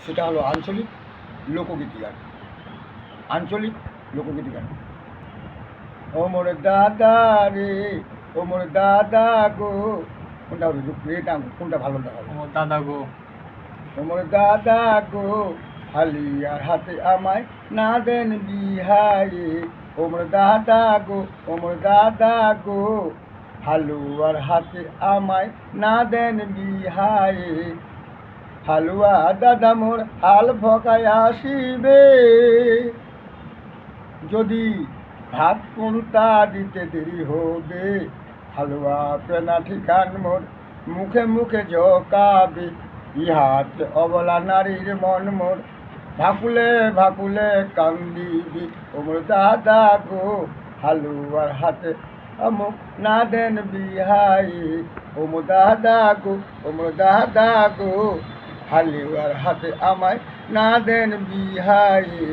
সেটা হলো আঞ্চলিক লোকগীতি গান। আঞ্চলিক লোকগীতি গান। ও মোর দাদা রে, ও মোর দাদা গো, কোনটা হবে এটা কোনটা ভালো দেখাবে? ও দাদা গো, ও মোর দাদা গো, হালিয়ার হাতে আমায় না দেন বিহায়ে। ও মোর দাদা গো, ও মোর দাদা গো, হালুয়ার হাতে আমায় না দেন বিহায়ে। হালুয়া দাদা মোর হাল ভকায় আসিবে, যদি ভাত কোনটা দিতে দেরি হবে। হালুয়া পেনা ঠিকান মোর মুখে মুখে জকাবে, ইহাতে অবলা নারীর মন মোর ভাকুলে ভাকুলে কান্দিবি। ও মোর দাদা গো, হালুয়ার হাতে আমুক না দেন বিহায়ে। ও মোর দাদা গো, ও মোর দাদা গো, হালুয়ার হাতে আমায় না দেন বিহায়ে।